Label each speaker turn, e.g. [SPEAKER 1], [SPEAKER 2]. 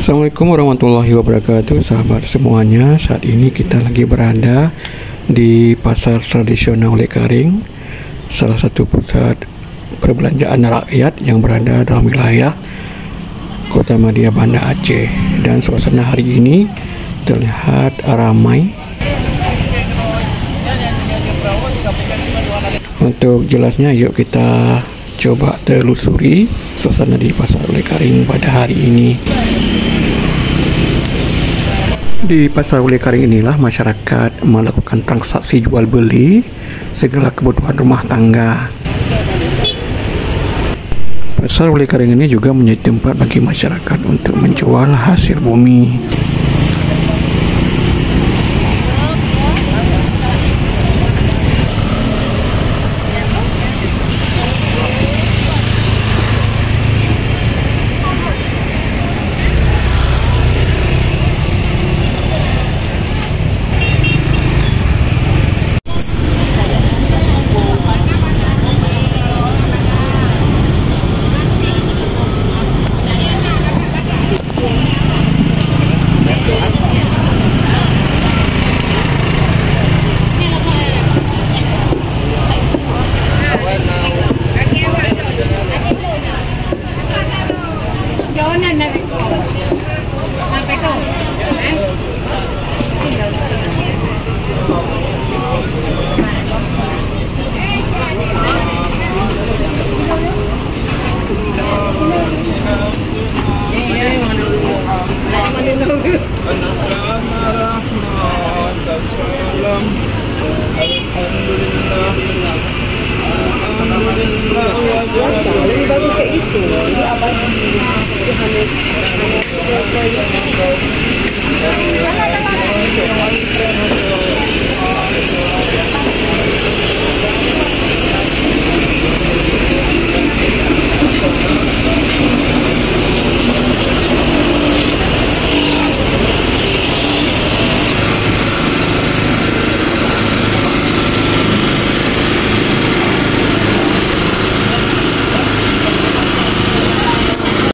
[SPEAKER 1] Assalamualaikum warahmatullahi wabarakatuh, sahabat semuanya. Saat ini kita lagi berada di pasar tradisional Olekaring, salah satu pusat perbelanjaan rakyat yang berada dalam wilayah Kota Madia, Banda Aceh. Dan suasana hari ini terlihat ramai. Untuk jelasnya, yuk kita coba telusuri suasana di pasar Olekaring pada hari ini. Di pasar Olekaring inilah masyarakat melakukan transaksi jual beli segala kebutuhan rumah tangga. Pasar Olekaring ini juga menjadi tempat bagi masyarakat untuk menjual hasil bumi.